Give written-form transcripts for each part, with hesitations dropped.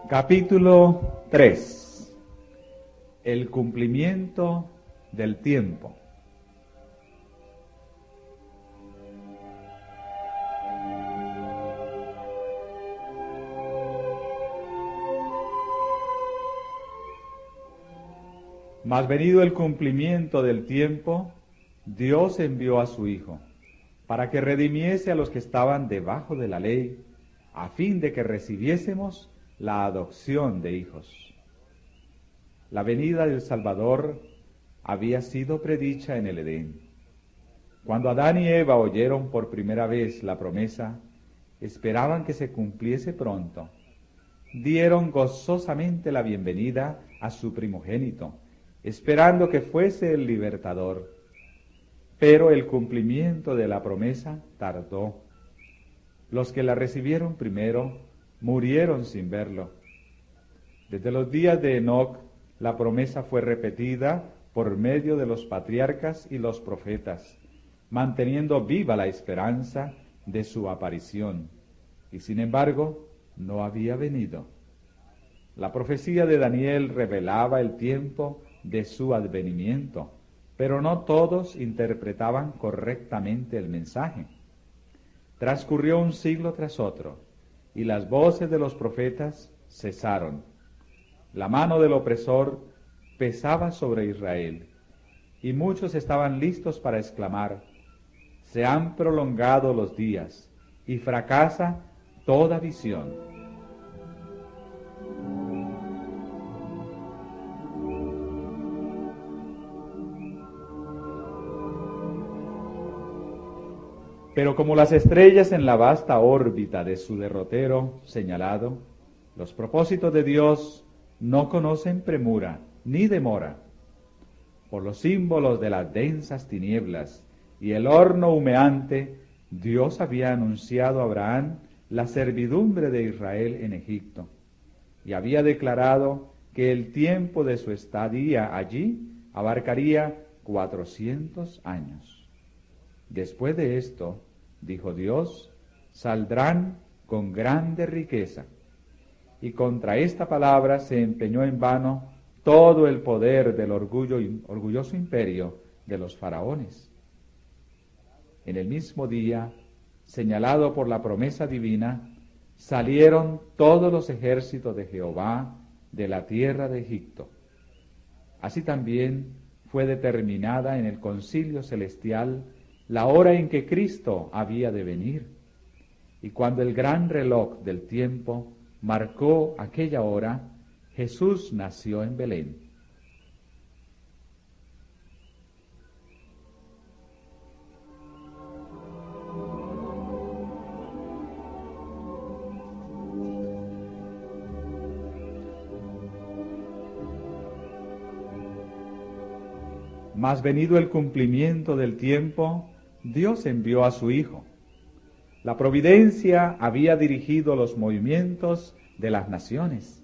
Capítulo 3. El cumplimiento del tiempo. Mas venido el cumplimiento del tiempo, Dios envió a su Hijo, para que redimiese a los que estaban debajo de la ley, a fin de que recibiésemos la adopción de hijos. La venida del Salvador había sido predicha en el Edén. Cuando Adán y Eva oyeron por primera vez la promesa, esperaban que se cumpliese pronto. Dieron gozosamente la bienvenida a su primogénito, esperando que fuese el libertador. Pero el cumplimiento de la promesa tardó. Los que la recibieron primero murieron sin verlo. Desde los días de Enoc, la promesa fue repetida por medio de los patriarcas y los profetas, manteniendo viva la esperanza de su aparición. Y sin embargo, no había venido. La profecía de Daniel revelaba el tiempo de su advenimiento, pero no todos interpretaban correctamente el mensaje. Transcurrió un siglo tras otro, y las voces de los profetas cesaron. La mano del opresor pesaba sobre Israel, y muchos estaban listos para exclamar: se han prolongado los días, y fracasa toda visión. Pero como las estrellas en la vasta órbita de su derrotero señalado, los propósitos de Dios no conocen premura ni demora. Por los símbolos de las densas tinieblas y el horno humeante, Dios había anunciado a Abraham la servidumbre de Israel en Egipto, y había declarado que el tiempo de su estadía allí abarcaría 400 años. Después de esto, dijo Dios, saldrán con grande riqueza. Y contra esta palabra se empeñó en vano todo el poder del orgulloso imperio de los faraones. En el mismo día, señalado por la promesa divina, salieron todos los ejércitos de Jehová de la tierra de Egipto. Así también fue determinada en el concilio celestial la hora en que Cristo había de venir. Y cuando el gran reloj del tiempo marcó aquella hora, Jesús nació en Belén. Mas venido el cumplimiento del tiempo, Dios envió a su Hijo. La providencia había dirigido los movimientos de las naciones,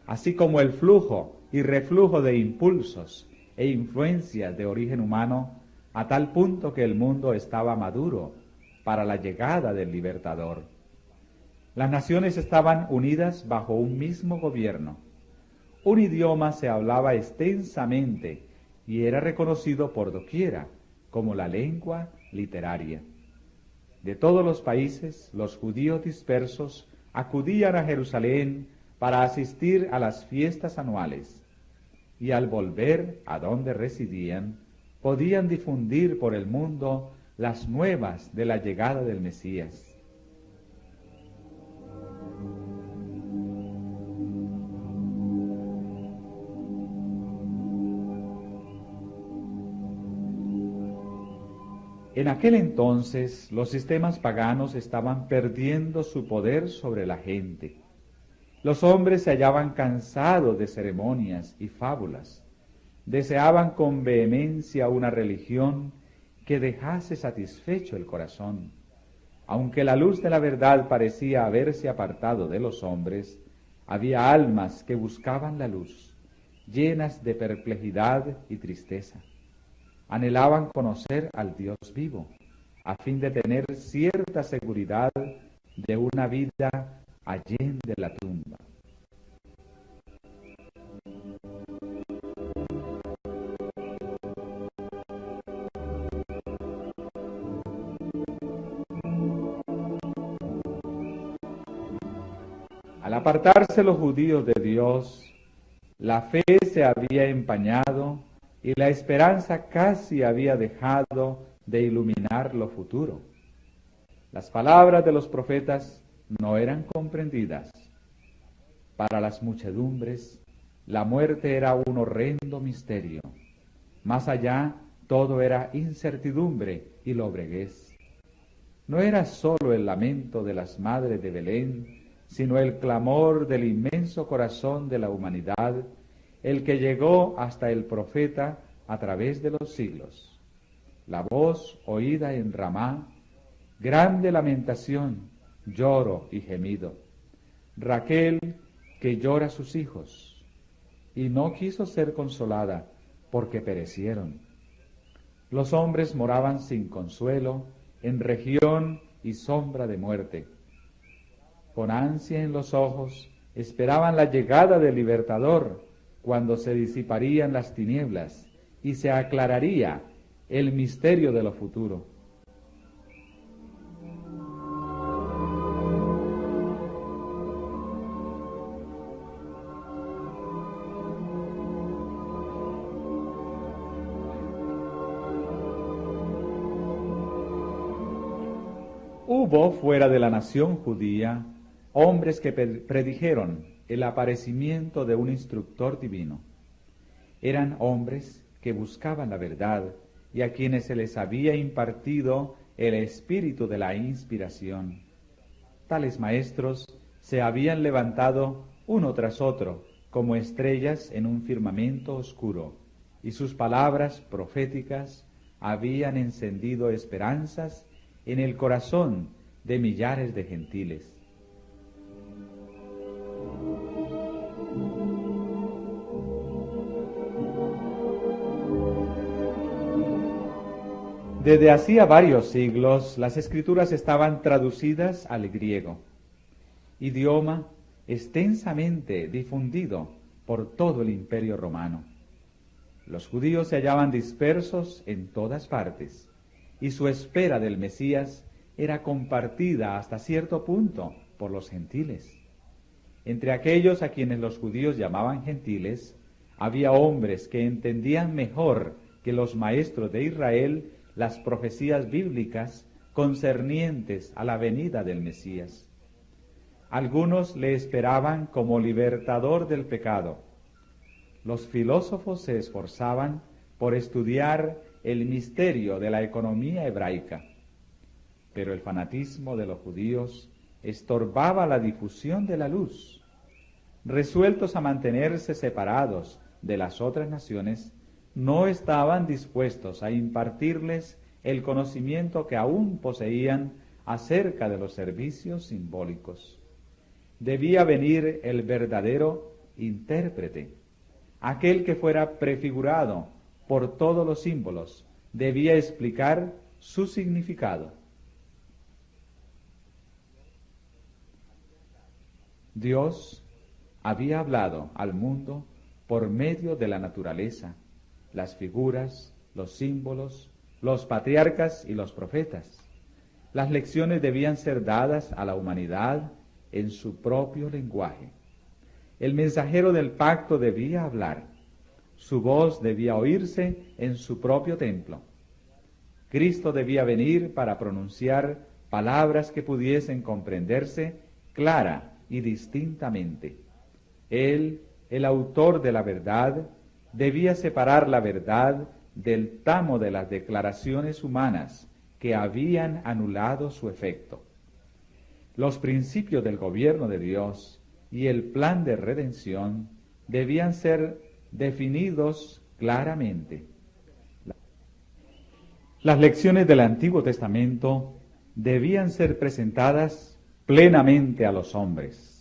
así como el flujo y reflujo de impulsos e influencias de origen humano, a tal punto que el mundo estaba maduro para la llegada del libertador. Las naciones estaban unidas bajo un mismo gobierno. Un idioma se hablaba extensamente y era reconocido por doquiera como la lengua literaria. De todos los países, los judíos dispersos acudían a Jerusalén para asistir a las fiestas anuales, y al volver a donde residían, podían difundir por el mundo las nuevas de la llegada del Mesías. En aquel entonces, los sistemas paganos estaban perdiendo su poder sobre la gente. Los hombres se hallaban cansados de ceremonias y fábulas. Deseaban con vehemencia una religión que dejase satisfecho el corazón. Aunque la luz de la verdad parecía haberse apartado de los hombres, había almas que buscaban la luz, llenas de perplejidad y tristeza. Anhelaban conocer al Dios vivo, a fin de tener cierta seguridad de una vida allende la tumba. Al apartarse los judíos de Dios, la fe se había empañado y la esperanza casi había dejado de iluminar lo futuro. Las palabras de los profetas no eran comprendidas. Para las muchedumbres, la muerte era un horrendo misterio. Más allá, todo era incertidumbre y lobreguez. No era sólo el lamento de las madres de Belén, sino el clamor del inmenso corazón de la humanidad, el que llegó hasta el profeta a través de los siglos. La voz oída en Ramá, grande lamentación, lloro y gemido. Raquel que llora a sus hijos, y no quiso ser consolada, porque perecieron. Los hombres moraban sin consuelo, en región y sombra de muerte. Con ansia en los ojos, esperaban la llegada del Libertador, cuando se disiparían las tinieblas y se aclararía el misterio de lo futuro. Hubo fuera de la nación judía hombres que predijeron el aparecimiento de un instructor divino. Eran hombres que buscaban la verdad y a quienes se les había impartido el espíritu de la inspiración. Tales maestros se habían levantado uno tras otro como estrellas en un firmamento oscuro, y sus palabras proféticas habían encendido esperanzas en el corazón de millares de gentiles. Desde hacía varios siglos, las escrituras estaban traducidas al griego, idioma extensamente difundido por todo el Imperio Romano. Los judíos se hallaban dispersos en todas partes, y su espera del Mesías era compartida hasta cierto punto por los gentiles. Entre aquellos a quienes los judíos llamaban gentiles, había hombres que entendían mejor que los maestros de Israel las profecías bíblicas concernientes a la venida del Mesías. Algunos le esperaban como libertador del pecado. Los filósofos se esforzaban por estudiar el misterio de la economía hebraica, pero el fanatismo de los judíos estorbaba la difusión de la luz. Resueltos a mantenerse separados de las otras naciones, no estaban dispuestos a impartirles el conocimiento que aún poseían acerca de los servicios simbólicos. Debía venir el verdadero intérprete, aquel que fuera prefigurado por todos los símbolos, debía explicar su significado. Dios había hablado al mundo por medio de la naturaleza, las figuras, los símbolos, los patriarcas y los profetas. Las lecciones debían ser dadas a la humanidad en su propio lenguaje. El mensajero del pacto debía hablar. Su voz debía oírse en su propio templo. Cristo debía venir para pronunciar palabras que pudiesen comprenderse clara y distintamente. Él, el autor de la verdad, debía separar la verdad del tamo de las declaraciones humanas que habían anulado su efecto. Los principios del gobierno de Dios y el plan de redención debían ser definidos claramente. Las lecciones del Antiguo Testamento debían ser presentadas plenamente a los hombres.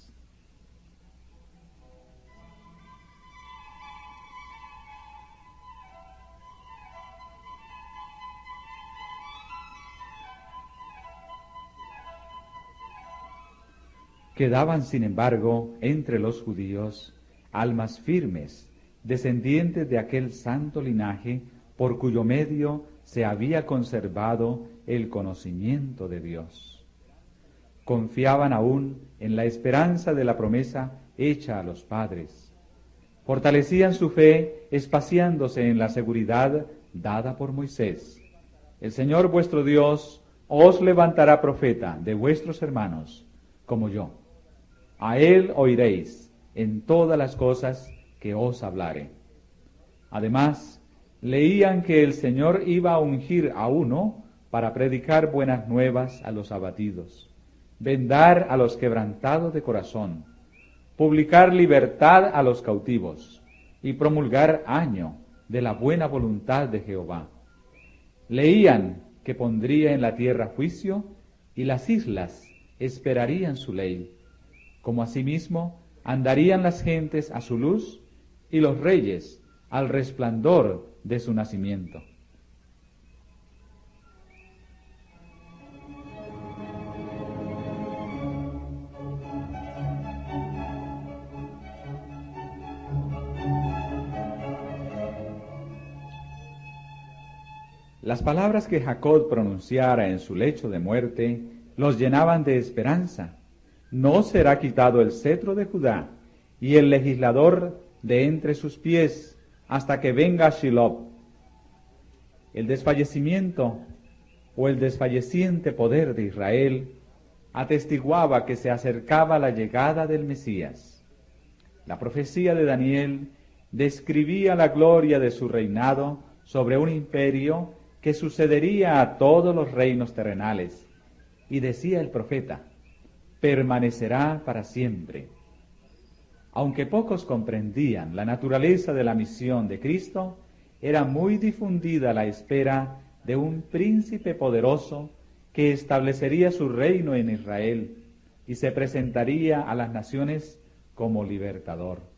Quedaban, sin embargo, entre los judíos almas firmes, descendientes de aquel santo linaje por cuyo medio se había conservado el conocimiento de Dios. confiaban aún en la esperanza de la promesa hecha a los padres. Fortalecían su fe espaciándose en la seguridad dada por Moisés. El Señor vuestro Dios os levantará profeta de vuestros hermanos, como yo. A él oiréis en todas las cosas que os hablare. Además, leían que el Señor iba a ungir a uno para predicar buenas nuevas a los abatidos, vendar a los quebrantados de corazón, publicar libertad a los cautivos y promulgar año de la buena voluntad de Jehová. Leían que pondría en la tierra juicio y las islas esperarían su ley, como asimismo andarían las gentes a su luz y los reyes al resplandor de su nacimiento. Las palabras que Jacob pronunciara en su lecho de muerte los llenaban de esperanza. No será quitado el cetro de Judá y el legislador de entre sus pies hasta que venga Shiloh. El desfallecimiento o el desfalleciente poder de Israel atestiguaba que se acercaba la llegada del Mesías. La profecía de Daniel describía la gloria de su reinado sobre un imperio que sucedería a todos los reinos terrenales. Y decía el profeta, permanecerá para siempre. Aunque pocos comprendían la naturaleza de la misión de Cristo, era muy difundida la espera de un príncipe poderoso que establecería su reino en Israel y se presentaría a las naciones como libertador.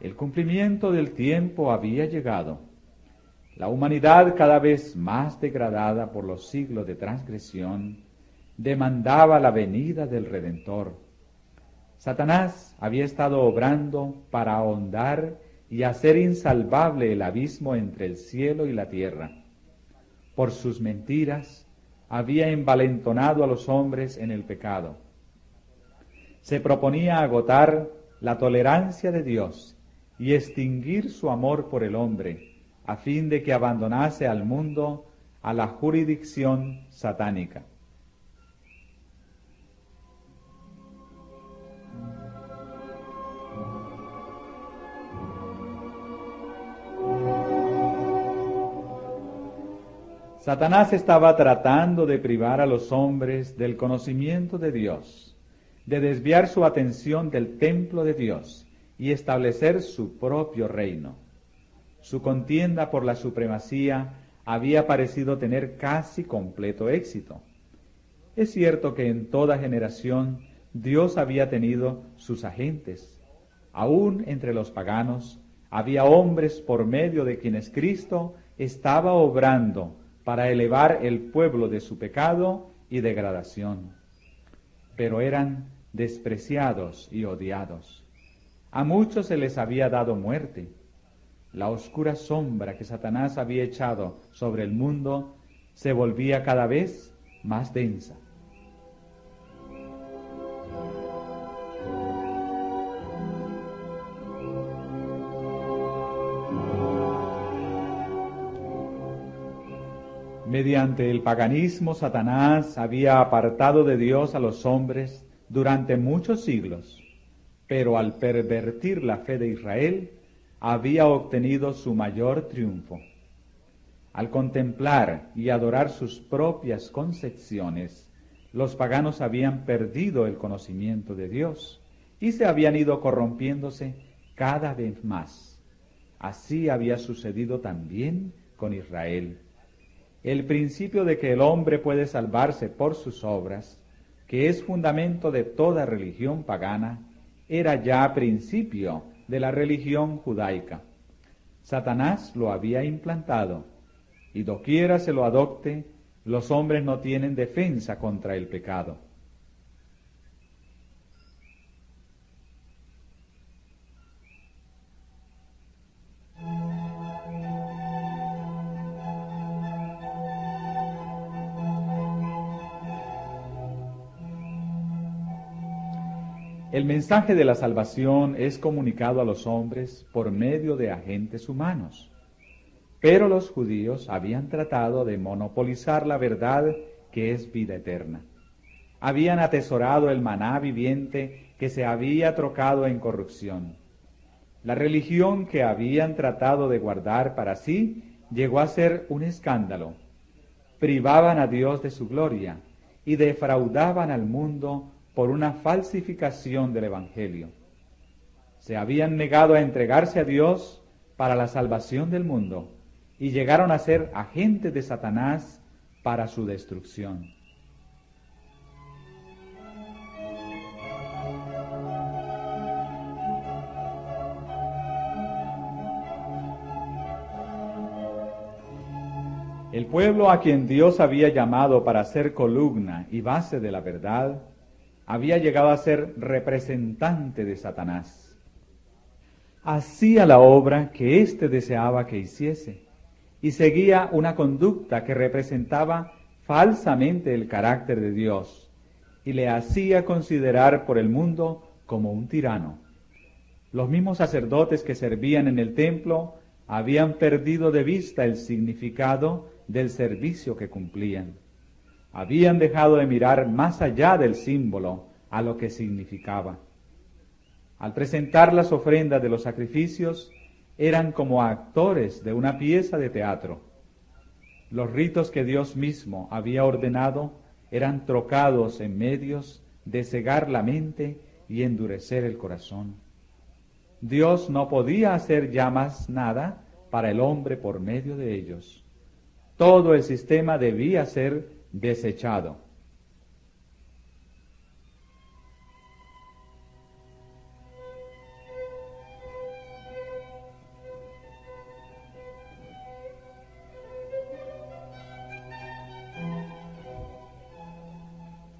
El cumplimiento del tiempo había llegado. La humanidad, cada vez más degradada por los siglos de transgresión, demandaba la venida del Redentor. Satanás había estado obrando para ahondar y hacer insalvable el abismo entre el cielo y la tierra. Por sus mentiras, había envalentonado a los hombres en el pecado. Se proponía agotar la tolerancia de Dios y extinguir su amor por el hombre, a fin de que abandonase al mundo a la jurisdicción satánica. Satanás estaba tratando de privar a los hombres del conocimiento de Dios, de desviar su atención del templo de Dios y establecer su propio reino. Su contienda por la supremacía había parecido tener casi completo éxito. Es cierto que en toda generación Dios había tenido sus agentes. Aún entre los paganos había hombres por medio de quienes Cristo estaba obrando para elevar el pueblo de su pecado y degradación. Pero eran despreciados y odiados. A muchos se les había dado muerte. La oscura sombra que Satanás había echado sobre el mundo se volvía cada vez más densa. Mediante el paganismo, Satanás había apartado de Dios a los hombres durante muchos siglos, pero al pervertir la fe de Israel, había obtenido su mayor triunfo. Al contemplar y adorar sus propias concepciones, los paganos habían perdido el conocimiento de Dios y se habían ido corrompiéndose cada vez más. Así había sucedido también con Israel. El principio de que el hombre puede salvarse por sus obras, que es fundamento de toda religión pagana, era ya principio de la religión judaica. Satanás lo había implantado, y doquiera se lo adopte, Los hombres no tienen defensa contra el pecado. El mensaje de la salvación es comunicado a los hombres por medio de agentes humanos. Pero los judíos habían tratado de monopolizar la verdad que es vida eterna. Habían atesorado el maná viviente que se había trocado en corrupción. La religión que habían tratado de guardar para sí llegó a ser un escándalo. Privaban a Dios de su gloria y defraudaban al mundo por una falsificación del Evangelio. Se habían negado a entregarse a Dios para la salvación del mundo y llegaron a ser agentes de Satanás para su destrucción. El pueblo a quien Dios había llamado para ser columna y base de la verdad, había llegado a ser representante de Satanás. Hacía la obra que éste deseaba que hiciese y seguía una conducta que representaba falsamente el carácter de Dios y le hacía considerar por el mundo como un tirano. Los mismos sacerdotes que servían en el templo habían perdido de vista el significado del servicio que cumplían. Habían dejado de mirar más allá del símbolo a lo que significaba. Al presentar las ofrendas de los sacrificios, eran como actores de una pieza de teatro. Los ritos que Dios mismo había ordenado eran trocados en medios de cegar la mente y endurecer el corazón. Dios no podía hacer ya más nada para el hombre por medio de ellos. Todo el sistema debía ser desechado.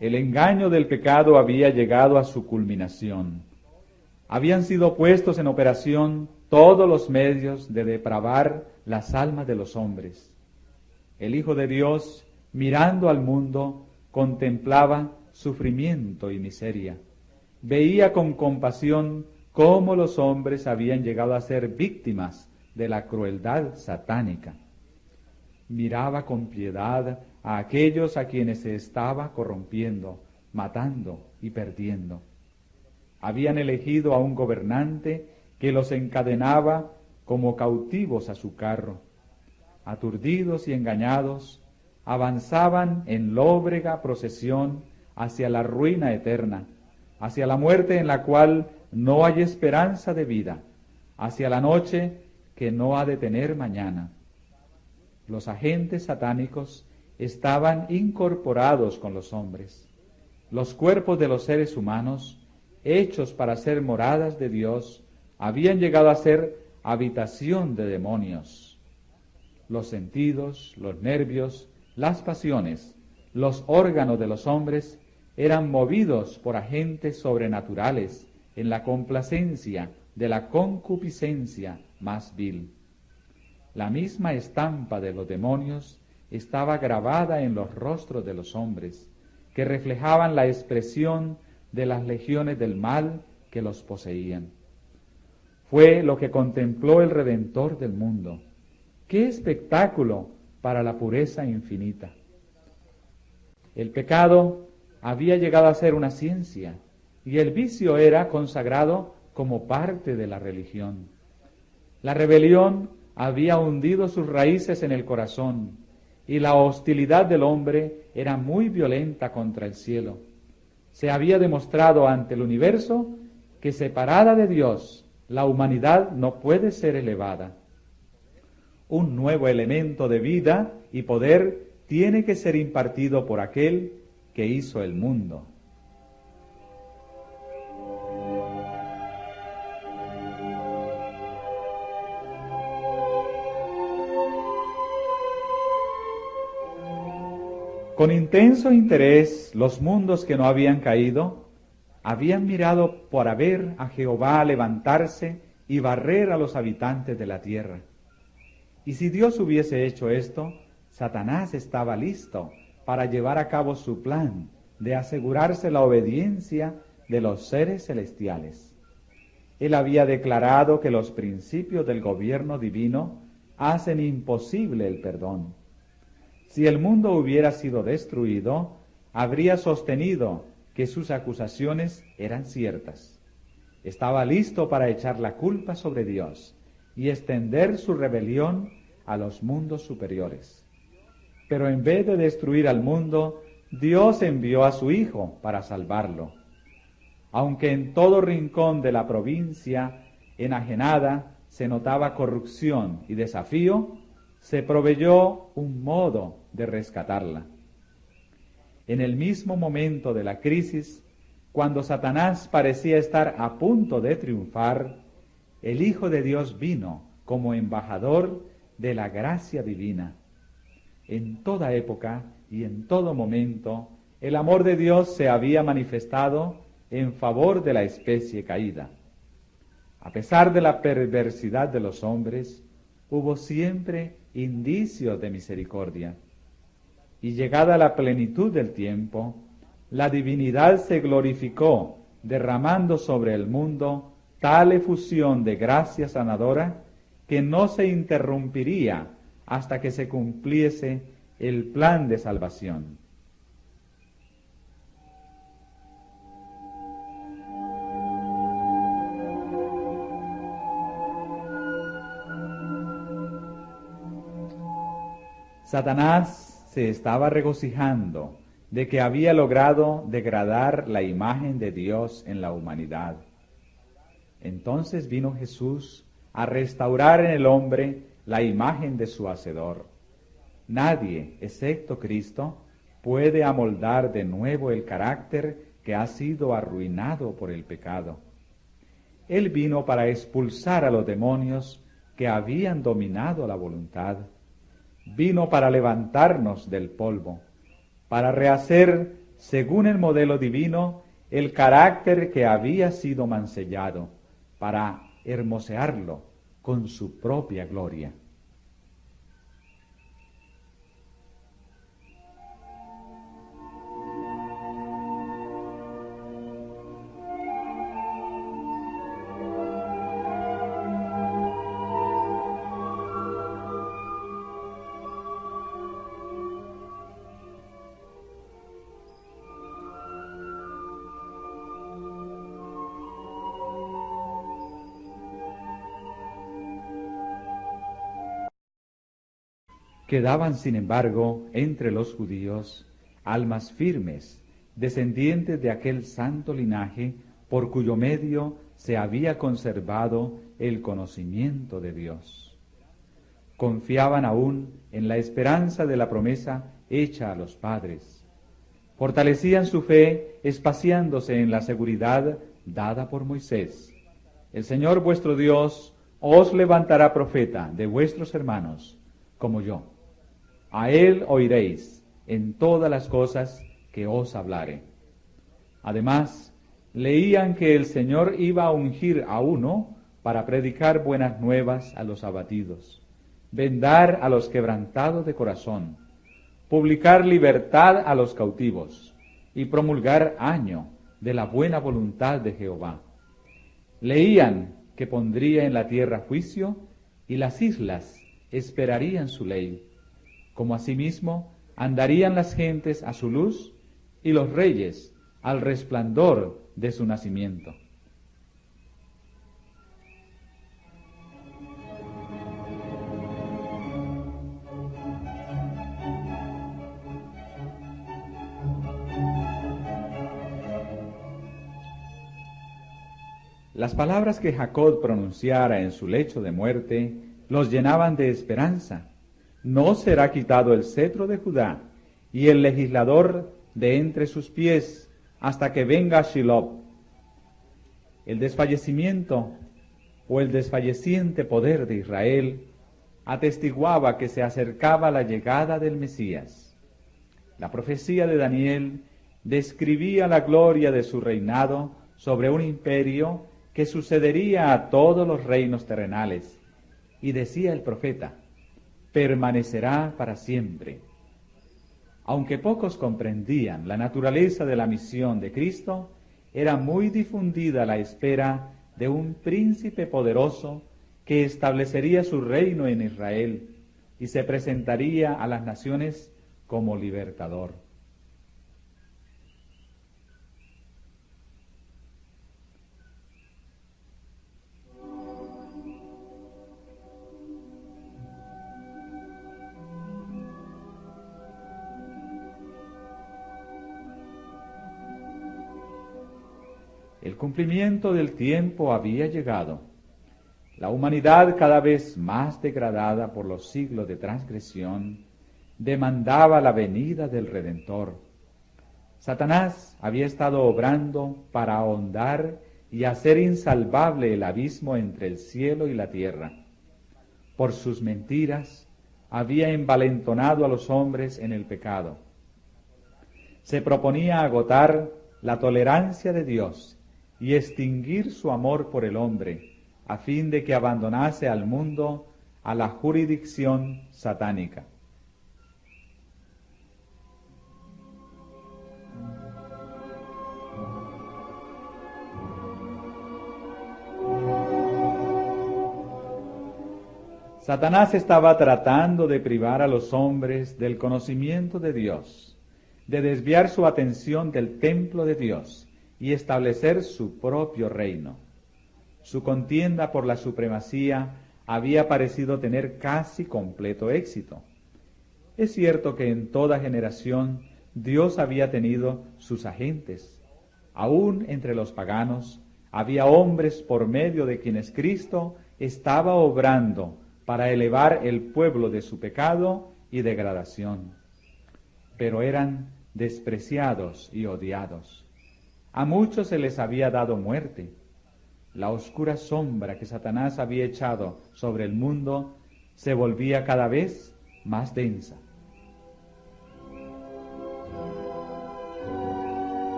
El engaño del pecado había llegado a su culminación. Habían sido puestos en operación todos los medios de depravar las almas de los hombres. El Hijo de Dios, mirando al mundo, contemplaba sufrimiento y miseria. Veía con compasión cómo los hombres habían llegado a ser víctimas de la crueldad satánica. Miraba con piedad a aquellos a quienes se estaba corrompiendo, matando y perdiendo. Habían elegido a un gobernante que los encadenaba como cautivos a su carro. Aturdidos y engañados, avanzaban en lóbrega procesión hacia la ruina eterna, hacia la muerte en la cual no hay esperanza de vida, hacia la noche que no ha de tener mañana. Los agentes satánicos estaban incorporados con los hombres. Los cuerpos de los seres humanos, hechos para ser moradas de Dios, habían llegado a ser habitación de demonios. Los sentidos, los nervios, las pasiones, los órganos de los hombres eran movidos por agentes sobrenaturales en la complacencia de la concupiscencia más vil. La misma estampa de los demonios estaba grabada en los rostros de los hombres, que reflejaban la expresión de las legiones del mal que los poseían. Fue lo que contempló el Redentor del mundo. ¡Qué espectáculo para la pureza infinita! El pecado había llegado a ser una ciencia y el vicio era consagrado como parte de la religión. La rebelión había hundido sus raíces en el corazón y la hostilidad del hombre era muy violenta contra el cielo. Se había demostrado ante el universo que separada de Dios, la humanidad no puede ser elevada. Un nuevo elemento de vida y poder tiene que ser impartido por aquel que hizo el mundo. Con intenso interés, los mundos que no habían caído habían mirado para ver a Jehová levantarse y barrer a los habitantes de la tierra. Y si Dios hubiese hecho esto, Satanás estaba listo para llevar a cabo su plan de asegurarse la obediencia de los seres celestiales. Él había declarado que los principios del gobierno divino hacen imposible el perdón. Si el mundo hubiera sido destruido, habría sostenido que sus acusaciones eran ciertas. Estaba listo para echar la culpa sobre Dios y extender su rebelión a los mundos superiores. Pero en vez de destruir al mundo, Dios envió a su Hijo para salvarlo. Aunque en todo rincón de la provincia enajenada se notaba corrupción y desafío, se proveyó un modo de rescatarla. En el mismo momento de la crisis, cuando Satanás parecía estar a punto de triunfar, el Hijo de Dios vino como embajador de la gracia divina. En toda época y en todo momento, el amor de Dios se había manifestado en favor de la especie caída. A pesar de la perversidad de los hombres, hubo siempre indicios de misericordia. Y llegada la plenitud del tiempo, la divinidad se glorificó, derramando sobre el mundo tal efusión de gracia sanadora que no se interrumpiría hasta que se cumpliese el plan de salvación. Satanás se estaba regocijando de que había logrado degradar la imagen de Dios en la humanidad. Entonces vino Jesús a restaurar en el hombre la imagen de su Hacedor. Nadie, excepto Cristo, puede amoldar de nuevo el carácter que ha sido arruinado por el pecado. Él vino para expulsar a los demonios que habían dominado la voluntad. Vino para levantarnos del polvo, para rehacer, según el modelo divino, el carácter que había sido mancillado, para hermosearlo con su propia gloria. Quedaban, sin embargo, entre los judíos almas firmes, descendientes de aquel santo linaje por cuyo medio se había conservado el conocimiento de Dios. Confiaban aún en la esperanza de la promesa hecha a los padres. Fortalecían su fe espaciándose en la seguridad dada por Moisés. El Señor vuestro Dios os levantará profeta de vuestros hermanos, como yo. A él oiréis en todas las cosas que os hablare. Además, leían que el Señor iba a ungir a uno para predicar buenas nuevas a los abatidos, vendar a los quebrantados de corazón, publicar libertad a los cautivos y promulgar año de la buena voluntad de Jehová. Leían que pondría en la tierra juicio y las islas esperarían su ley. Como asimismo andarían las gentes a su luz y los reyes al resplandor de su nacimiento. Las palabras que Jacob pronunciara en su lecho de muerte los llenaban de esperanza. No será quitado el cetro de Judá y el legislador de entre sus pies hasta que venga Shiloh. El desfallecimiento o el desfalleciente poder de Israel atestiguaba que se acercaba la llegada del Mesías. La profecía de Daniel describía la gloria de su reinado sobre un imperio que sucedería a todos los reinos terrenales. Y decía el profeta, permanecerá para siempre. Aunque pocos comprendían la naturaleza de la misión de Cristo, era muy difundida la espera de un príncipe poderoso que establecería su reino en Israel y se presentaría a las naciones como libertador. El cumplimiento del tiempo había llegado. La humanidad, cada vez más degradada por los siglos de transgresión, demandaba la venida del Redentor. Satanás había estado obrando para ahondar y hacer insalvable el abismo entre el cielo y la tierra. Por sus mentiras, había envalentonado a los hombres en el pecado. Se proponía agotar la tolerancia de Dios y extinguir su amor por el hombre, a fin de que abandonase al mundo a la jurisdicción satánica. Satanás estaba tratando de privar a los hombres del conocimiento de Dios, de desviar su atención del templo de Dios y establecer su propio reino. Su contienda por la supremacía había parecido tener casi completo éxito. Es cierto que en toda generación Dios había tenido sus agentes. Aún entre los paganos había hombres por medio de quienes Cristo estaba obrando para elevar el pueblo de su pecado y degradación. Pero eran despreciados y odiados. A muchos se les había dado muerte. La oscura sombra que Satanás había echado sobre el mundo se volvía cada vez más densa.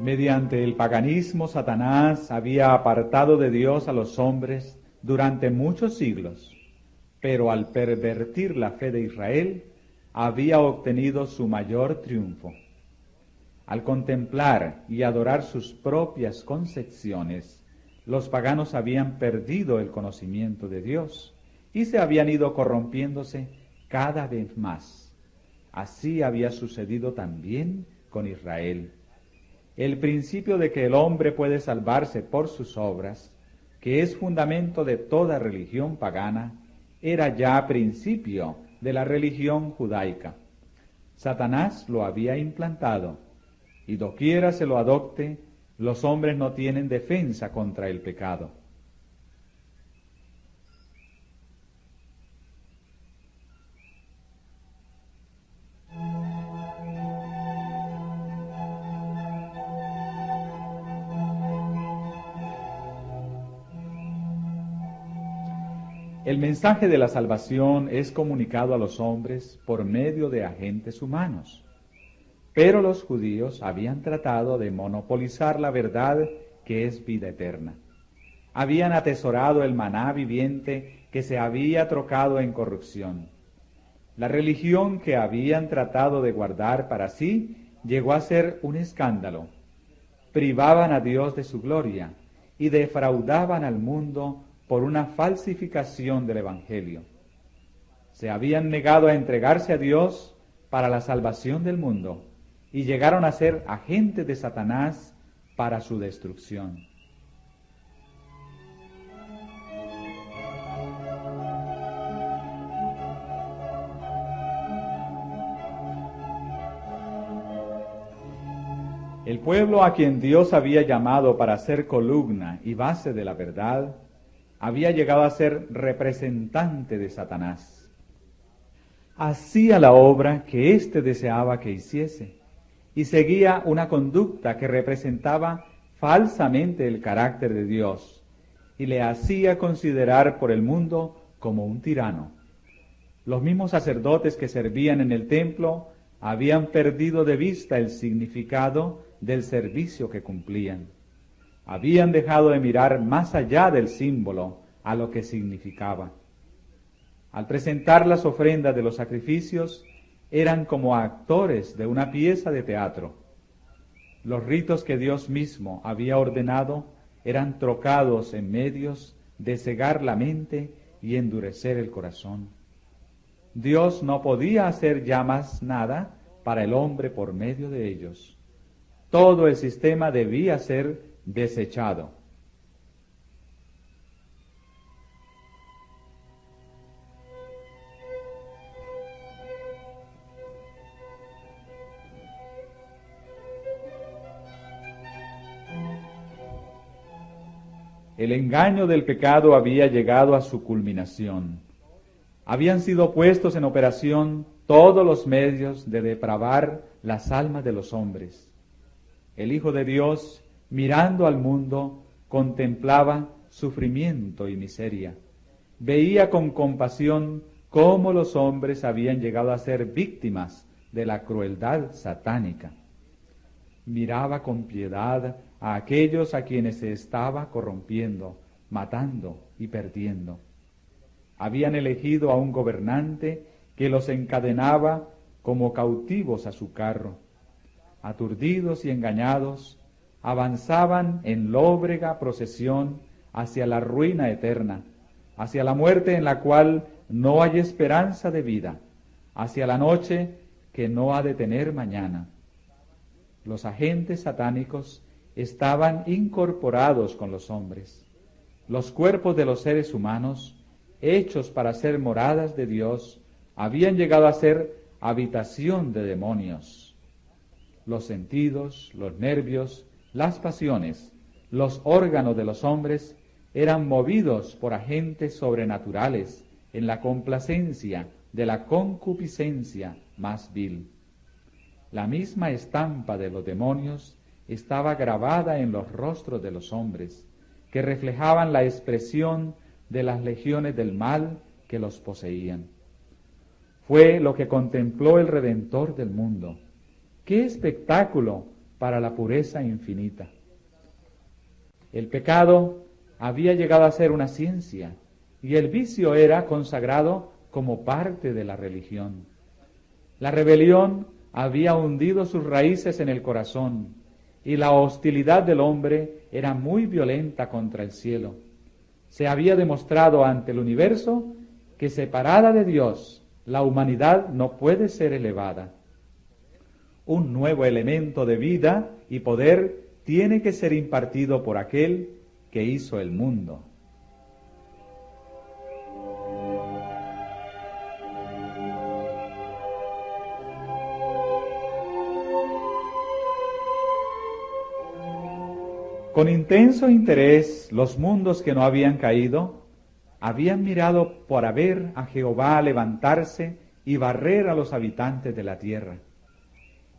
Mediante el paganismo, Satanás había apartado de Dios a los hombres durante muchos siglos, pero al pervertir la fe de Israel, había obtenido su mayor triunfo. Al contemplar y adorar sus propias concepciones, los paganos habían perdido el conocimiento de Dios y se habían ido corrompiéndose cada vez más. Así había sucedido también con Israel. El principio de que el hombre puede salvarse por sus obras, que es fundamento de toda religión pagana, era ya principio de la religión judaica. Satanás lo había implantado, y doquiera se lo adopte, los hombres no tienen defensa contra el pecado. El mensaje de la salvación es comunicado a los hombres por medio de agentes humanos, pero los judíos habían tratado de monopolizar la verdad que es vida eterna. Habían atesorado el maná viviente que se había trocado en corrupción. La religión que habían tratado de guardar para sí llegó a ser un escándalo. Privaban a Dios de su gloria y defraudaban al mundo por una falsificación del Evangelio. Se habían negado a entregarse a Dios para la salvación del mundo y llegaron a ser agentes de Satanás para su destrucción. El pueblo a quien Dios había llamado para ser columna y base de la verdad, había llegado a ser representante de Satanás. Hacía la obra que éste deseaba que hiciese y seguía una conducta que representaba falsamente el carácter de Dios y le hacía considerar por el mundo como un tirano. Los mismos sacerdotes que servían en el templo habían perdido de vista el significado del servicio que cumplían. Habían dejado de mirar más allá del símbolo a lo que significaba. Al presentar las ofrendas de los sacrificios, eran como actores de una pieza de teatro. Los ritos que Dios mismo había ordenado eran trocados en medios de cegar la mente y endurecer el corazón. Dios no podía hacer ya más nada para el hombre por medio de ellos. Todo el sistema debía ser desechado. El engaño del pecado había llegado a su culminación. Habían sido puestos en operación todos los medios de depravar las almas de los hombres. El Hijo de Dios, mirando al mundo, contemplaba sufrimiento y miseria. Veía con compasión cómo los hombres habían llegado a ser víctimas de la crueldad satánica. Miraba con piedad a aquellos a quienes se estaba corrompiendo, matando y perdiendo. Habían elegido a un gobernante que los encadenaba como cautivos a su carro. Aturdidos y engañados, avanzaban en lóbrega procesión hacia la ruina eterna, hacia la muerte en la cual no hay esperanza de vida, hacia la noche que no ha de tener mañana. Los agentes satánicos estaban incorporados con los hombres. Los cuerpos de los seres humanos, hechos para ser moradas de Dios, habían llegado a ser habitación de demonios. Los sentidos, los nervios, las pasiones, los órganos de los hombres eran movidos por agentes sobrenaturales en la complacencia de la concupiscencia más vil. La misma estampa de los demonios estaba grabada en los rostros de los hombres, que reflejaban la expresión de las legiones del mal que los poseían. Fue lo que contempló el Redentor del mundo. ¡Qué espectáculo para la pureza infinita! El pecado había llegado a ser una ciencia y el vicio era consagrado como parte de la religión. La rebelión había hundido sus raíces en el corazón y la hostilidad del hombre era muy violenta contra el cielo. Se había demostrado ante el universo que separada de Dios, la humanidad no puede ser elevada. Un nuevo elemento de vida y poder tiene que ser impartido por aquel que hizo el mundo. Con intenso interés, los mundos que no habían caído habían mirado para ver a Jehová levantarse y barrer a los habitantes de la tierra.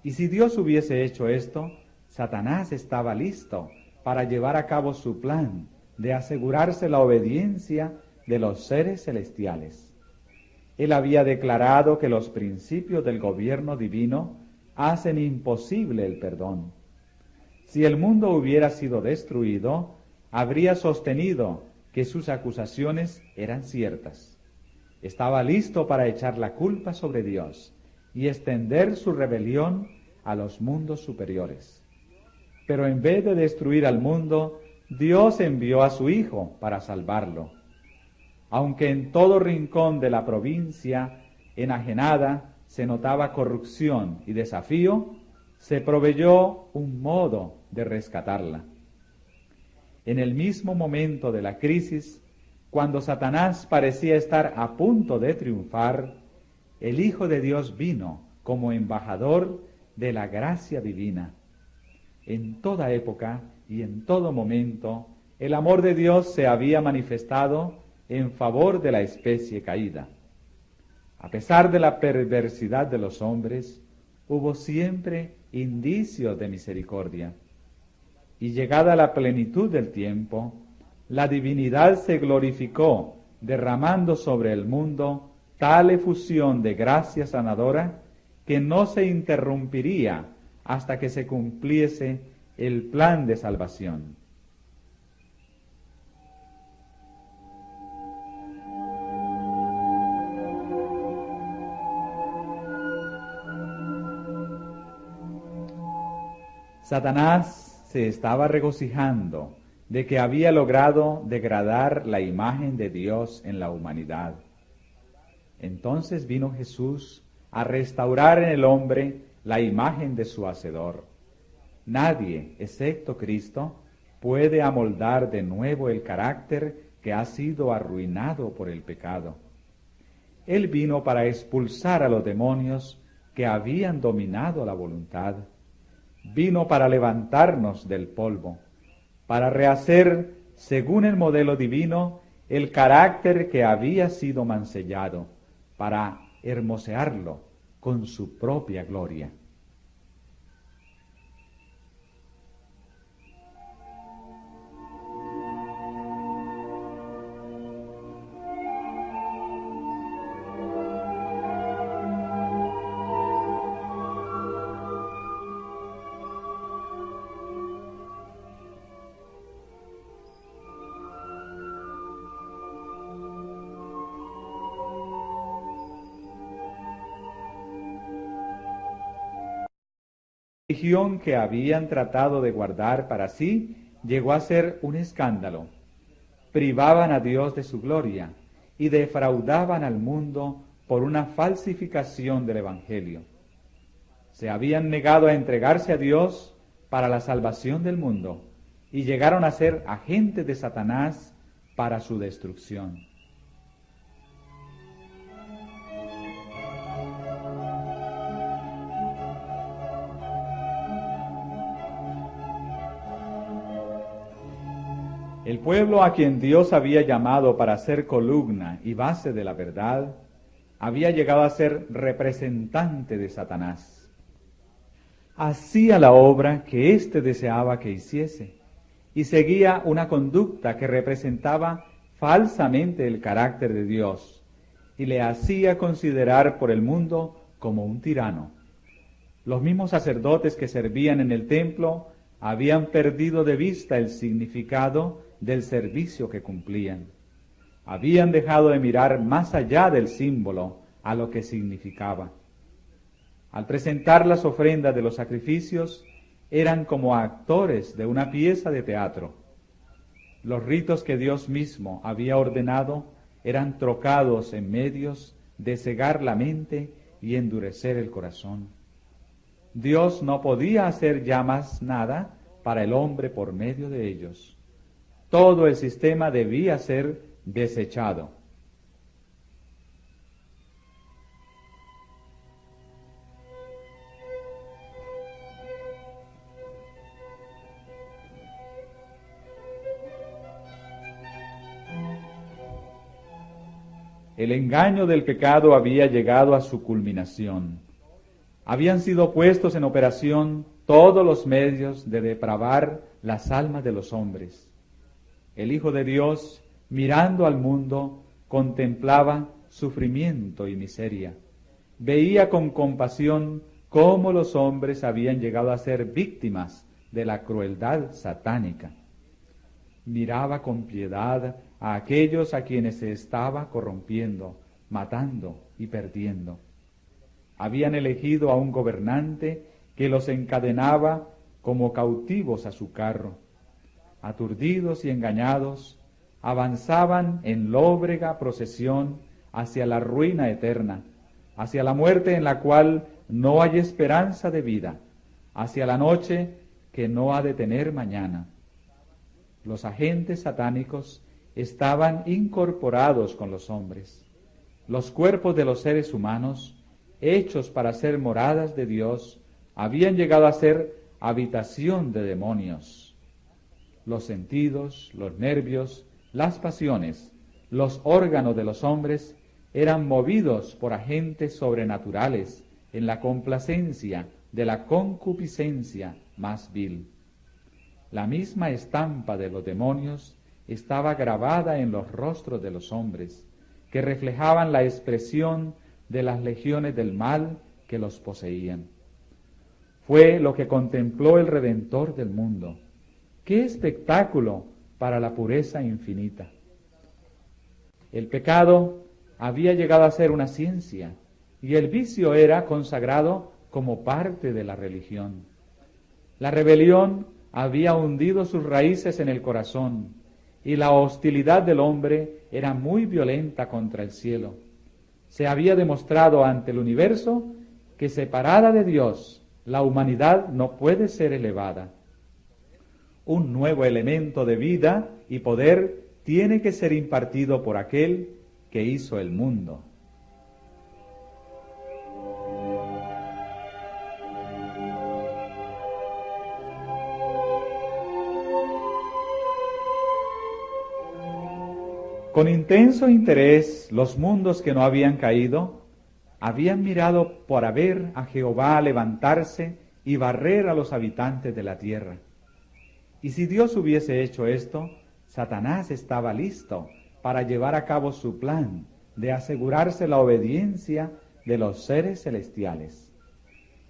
Y si Dios hubiese hecho esto, Satanás estaba listo para llevar a cabo su plan de asegurarse la obediencia de los seres celestiales. Él había declarado que los principios del gobierno divino hacen imposible el perdón. Si el mundo hubiera sido destruido, habría sostenido que sus acusaciones eran ciertas. Estaba listo para echar la culpa sobre Dios y extender su rebelión a los mundos superiores. Pero en vez de destruir al mundo, Dios envió a su Hijo para salvarlo. Aunque en todo rincón de la provincia enajenada se notaba corrupción y desafío, se proveyó un modo de rescatarla. En el mismo momento de la crisis, cuando Satanás parecía estar a punto de triunfar, el Hijo de Dios vino como embajador de la gracia divina. En toda época y en todo momento, el amor de Dios se había manifestado en favor de la especie caída. A pesar de la perversidad de los hombres, hubo siempre indicios de misericordia. Y llegada la plenitud del tiempo, la divinidad se glorificó, derramando sobre el mundo tal efusión de gracia sanadora que no se interrumpiría hasta que se cumpliese el plan de salvación. Satanás se estaba regocijando de que había logrado degradar la imagen de Dios en la humanidad. Entonces vino Jesús a restaurar en el hombre la imagen de su Hacedor. Nadie, excepto Cristo, puede amoldar de nuevo el carácter que ha sido arruinado por el pecado. Él vino para expulsar a los demonios que habían dominado la voluntad. Vino para levantarnos del polvo, para rehacer, según el modelo divino, el carácter que había sido mancillado, para hermosearlo con su propia gloria. La religión que habían tratado de guardar para sí llegó a ser un escándalo. Privaban a Dios de su gloria y defraudaban al mundo por una falsificación del Evangelio. Se habían negado a entregarse a Dios para la salvación del mundo y llegaron a ser agentes de Satanás para su destrucción. El pueblo a quien Dios había llamado para ser columna y base de la verdad, había llegado a ser representante de Satanás. Hacía la obra que éste deseaba que hiciese y seguía una conducta que representaba falsamente el carácter de Dios y le hacía considerar por el mundo como un tirano. Los mismos sacerdotes que servían en el templo habían perdido de vista el significado del servicio que cumplían. Habían dejado de mirar más allá del símbolo a lo que significaba. Al presentar las ofrendas de los sacrificios, eran como actores de una pieza de teatro. Los ritos que Dios mismo había ordenado eran trocados en medios de cegar la mente y endurecer el corazón. Dios no podía hacer ya más nada para el hombre por medio de ellos. Todo el sistema debía ser desechado. El engaño del pecado había llegado a su culminación. Habían sido puestos en operación todos los medios de depravar las almas de los hombres. El Hijo de Dios, mirando al mundo, contemplaba sufrimiento y miseria. Veía con compasión cómo los hombres habían llegado a ser víctimas de la crueldad satánica. Miraba con piedad a aquellos a quienes se estaba corrompiendo, matando y perdiendo. Habían elegido a un gobernante que los encadenaba como cautivos a su carro. Aturdidos y engañados, avanzaban en lóbrega procesión hacia la ruina eterna, hacia la muerte en la cual no hay esperanza de vida, hacia la noche que no ha de tener mañana. Los agentes satánicos estaban incorporados con los hombres. Los cuerpos de los seres humanos, hechos para ser moradas de Dios, habían llegado a ser habitación de demonios. Los sentidos, los nervios, las pasiones, los órganos de los hombres eran movidos por agentes sobrenaturales en la complacencia de la concupiscencia más vil. La misma estampa de los demonios estaba grabada en los rostros de los hombres, que reflejaban la expresión de las legiones del mal que los poseían. Fue lo que contempló el Redentor del mundo. ¡Qué espectáculo para la pureza infinita! El pecado había llegado a ser una ciencia y el vicio era consagrado como parte de la religión. La rebelión había hundido sus raíces en el corazón y la hostilidad del hombre era muy violenta contra el cielo. Se había demostrado ante el universo que separada de Dios, la humanidad no puede ser elevada. Un nuevo elemento de vida y poder tiene que ser impartido por aquel que hizo el mundo. Con intenso interés, los mundos que no habían caído habían mirado para ver a Jehová levantarse y barrer a los habitantes de la tierra. Y si Dios hubiese hecho esto, Satanás estaba listo para llevar a cabo su plan de asegurarse la obediencia de los seres celestiales.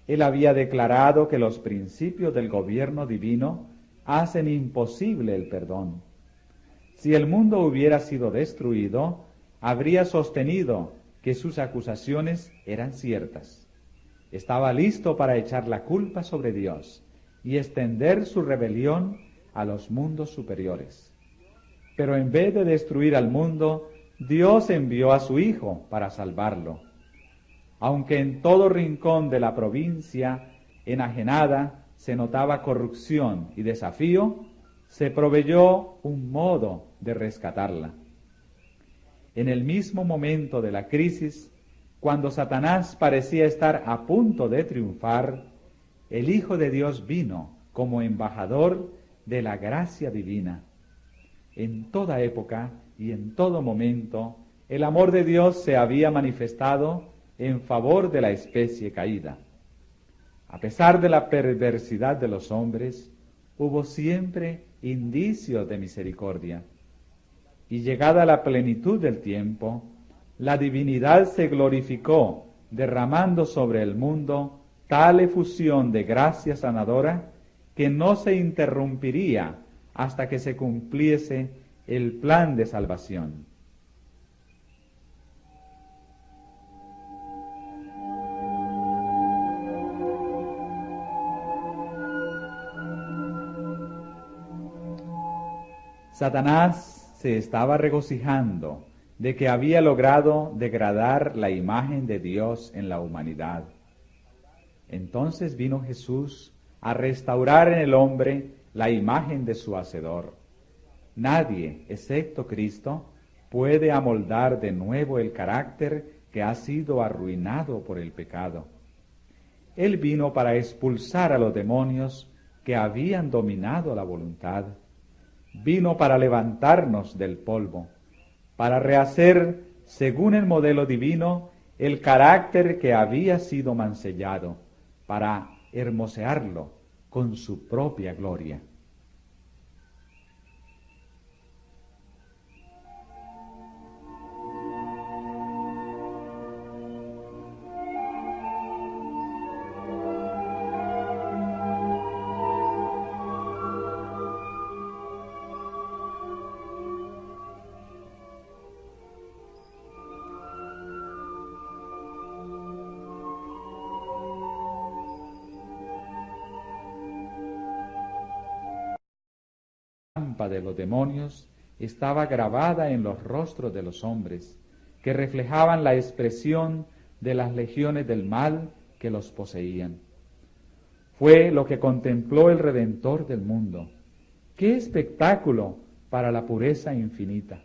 Él había declarado que los principios del gobierno divino hacen imposible el perdón. Si el mundo hubiera sido destruido, habría sostenido que sus acusaciones eran ciertas. Estaba listo para echar la culpa sobre Dios y extender su rebelión a los mundos superiores. Pero en vez de destruir al mundo, Dios envió a su Hijo para salvarlo. Aunque en todo rincón de la provincia enajenada se notaba corrupción y desafío, se proveyó un modo de rescatarla. En el mismo momento de la crisis, cuando Satanás parecía estar a punto de triunfar, el Hijo de Dios vino como embajador de la gracia divina. En toda época y en todo momento, el amor de Dios se había manifestado en favor de la especie caída. A pesar de la perversidad de los hombres, hubo siempre indicios de misericordia. Y llegada la plenitud del tiempo, la divinidad se glorificó, derramando sobre el mundo tal efusión de gracia sanadora que no se interrumpiría hasta que se cumpliese el plan de salvación. Satanás se estaba regocijando de que había logrado degradar la imagen de Dios en la humanidad. Entonces vino Jesús a restaurar en el hombre la imagen de su Hacedor. Nadie, excepto Cristo, puede amoldar de nuevo el carácter que ha sido arruinado por el pecado. Él vino para expulsar a los demonios que habían dominado la voluntad. Vino para levantarnos del polvo, para rehacer, según el modelo divino, el carácter que había sido mancillado, para hermosearlo con su propia gloria. De los demonios estaba grabada en los rostros de los hombres, que reflejaban la expresión de las legiones del mal que los poseían. Fue lo que contempló el Redentor del mundo. ¡Qué espectáculo para la pureza infinita!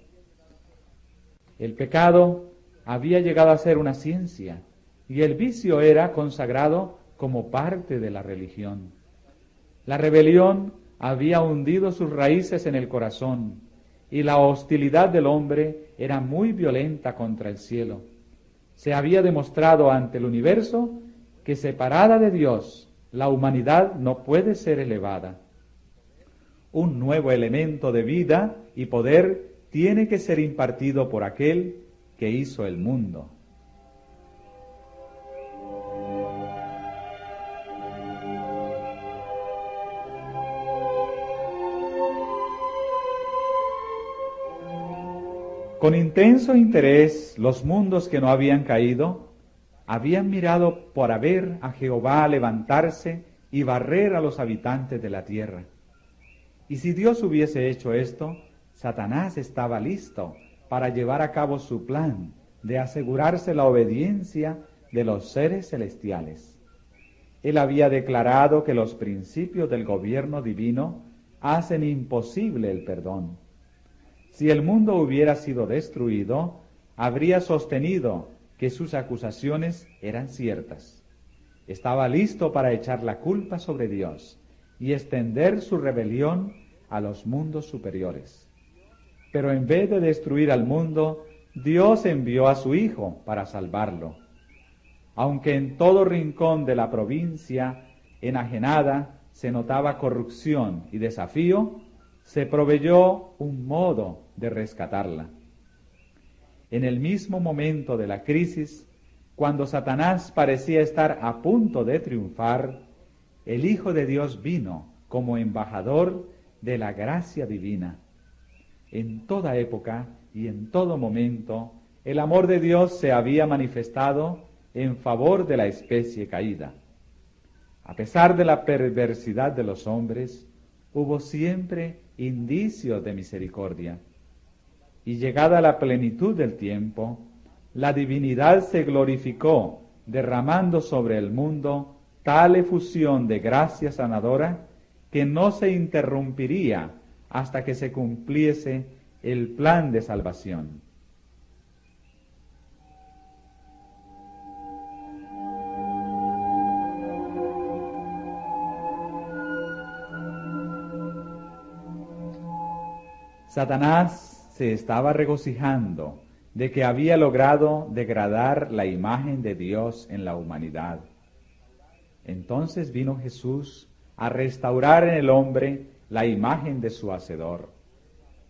El pecado había llegado a ser una ciencia y el vicio era consagrado como parte de la religión. La rebelión había hundido sus raíces en el corazón y la hostilidad del hombre era muy violenta contra el cielo. Se había demostrado ante el universo que separada de Dios, la humanidad no puede ser elevada. Un nuevo elemento de vida y poder tiene que ser impartido por aquel que hizo el mundo. Con intenso interés, los mundos que no habían caído habían mirado para ver a Jehová levantarse y barrer a los habitantes de la tierra. Y si Dios hubiese hecho esto, Satanás estaba listo para llevar a cabo su plan de asegurarse la obediencia de los seres celestiales. Él había declarado que los principios del gobierno divino hacen imposible el perdón. Si el mundo hubiera sido destruido, habría sostenido que sus acusaciones eran ciertas. Estaba listo para echar la culpa sobre Dios y extender su rebelión a los mundos superiores. Pero en vez de destruir al mundo, Dios envió a su Hijo para salvarlo. Aunque en todo rincón de la provincia enajenada se notaba corrupción y desafío, se proveyó un modo de rescatarla. En el mismo momento de la crisis, cuando Satanás parecía estar a punto de triunfar, el Hijo de Dios vino como embajador de la gracia divina. En toda época y en todo momento, el amor de Dios se había manifestado en favor de la especie caída. A pesar de la perversidad de los hombres, hubo siempre indicios de misericordia. Y llegada la plenitud del tiempo, la divinidad se glorificó, derramando sobre el mundo tal efusión de gracia sanadora que no se interrumpiría hasta que se cumpliese el plan de salvación. Satanás se estaba regocijando de que había logrado degradar la imagen de Dios en la humanidad. Entonces vino Jesús a restaurar en el hombre la imagen de su Hacedor.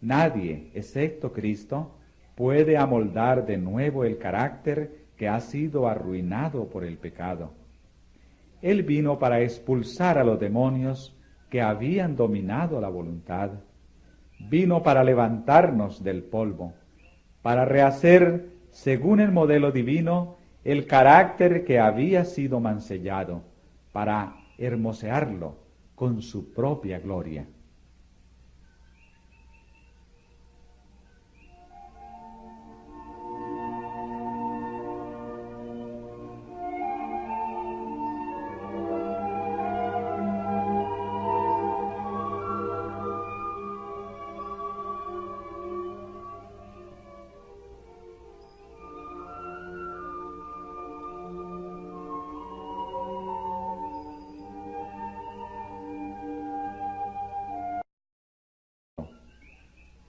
Nadie, excepto Cristo, puede amoldar de nuevo el carácter que ha sido arruinado por el pecado. Él vino para expulsar a los demonios que habían dominado la voluntad. Vino para levantarnos del polvo, para rehacer, según el modelo divino, el carácter que había sido mancillado, para hermosearlo con su propia gloria.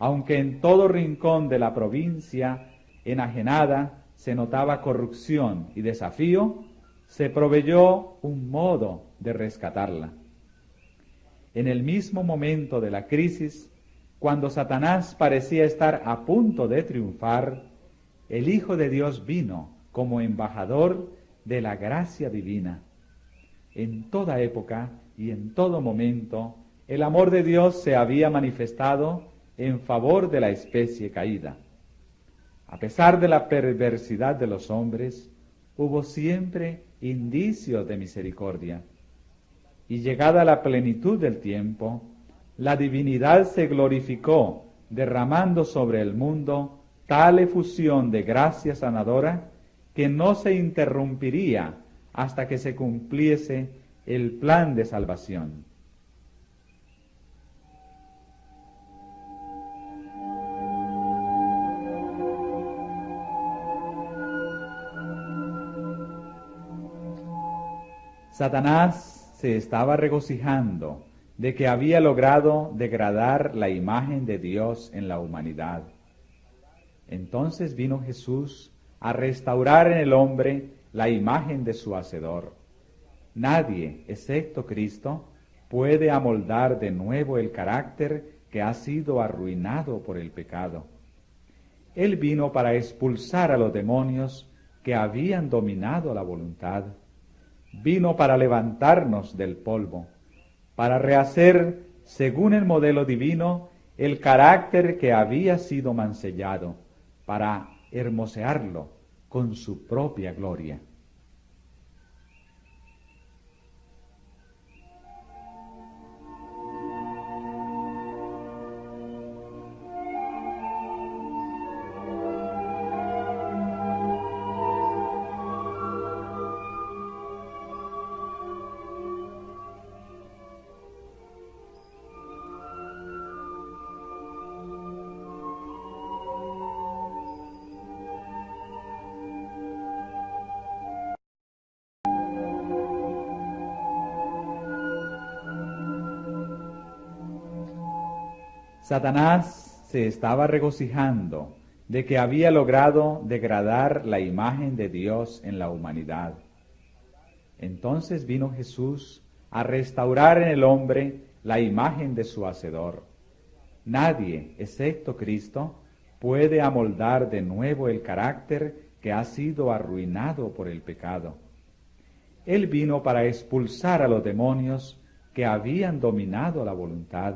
Aunque en todo rincón de la provincia enajenada se notaba corrupción y desafío, se proveyó un modo de rescatarla. En el mismo momento de la crisis, cuando Satanás parecía estar a punto de triunfar, el Hijo de Dios vino como embajador de la gracia divina. En toda época y en todo momento, el amor de Dios se había manifestado en favor de la especie caída. A pesar de la perversidad de los hombres, hubo siempre indicios de misericordia. Y llegada la plenitud del tiempo, la divinidad se glorificó, derramando sobre el mundo tal efusión de gracia sanadora que no se interrumpiría hasta que se cumpliese el plan de salvación. Satanás se estaba regocijando de que había logrado degradar la imagen de Dios en la humanidad. Entonces vino Jesús a restaurar en el hombre la imagen de su Hacedor. Nadie, excepto Cristo, puede amoldar de nuevo el carácter que ha sido arruinado por el pecado. Él vino para expulsar a los demonios que habían dominado la voluntad. Vino para levantarnos del polvo, para rehacer, según el modelo divino, el carácter que había sido mancillado, para hermosearlo con su propia gloria. Satanás se estaba regocijando de que había logrado degradar la imagen de Dios en la humanidad. Entonces vino Jesús a restaurar en el hombre la imagen de su Hacedor. Nadie, excepto Cristo, puede amoldar de nuevo el carácter que ha sido arruinado por el pecado. Él vino para expulsar a los demonios que habían dominado la voluntad.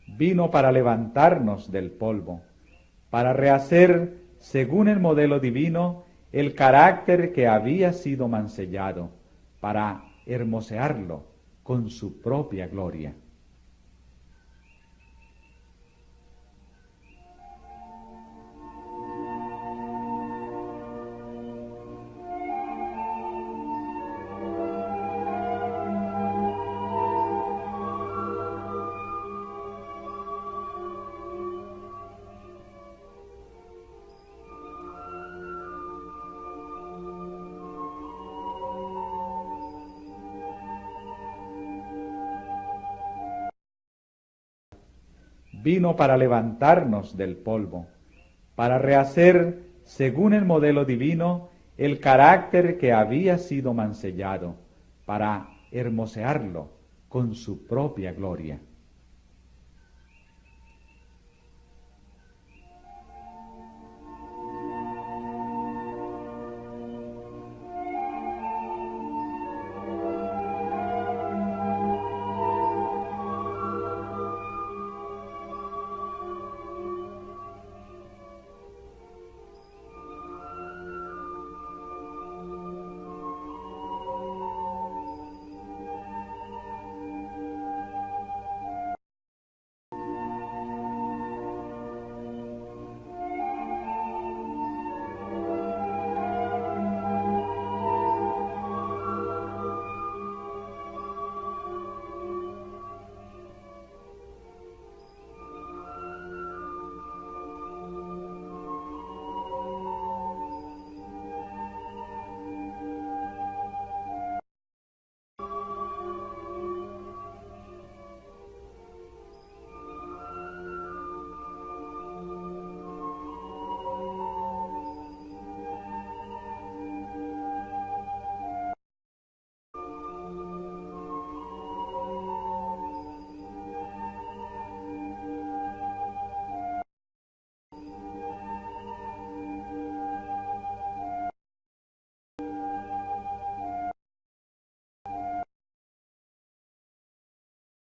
Vino para levantarnos del polvo, para rehacer, según el modelo divino, el carácter que había sido mancillado, para hermosearlo con su propia gloria. Vino para levantarnos del polvo, para rehacer, según el modelo divino, el carácter que había sido mancillado, para hermosearlo con su propia gloria.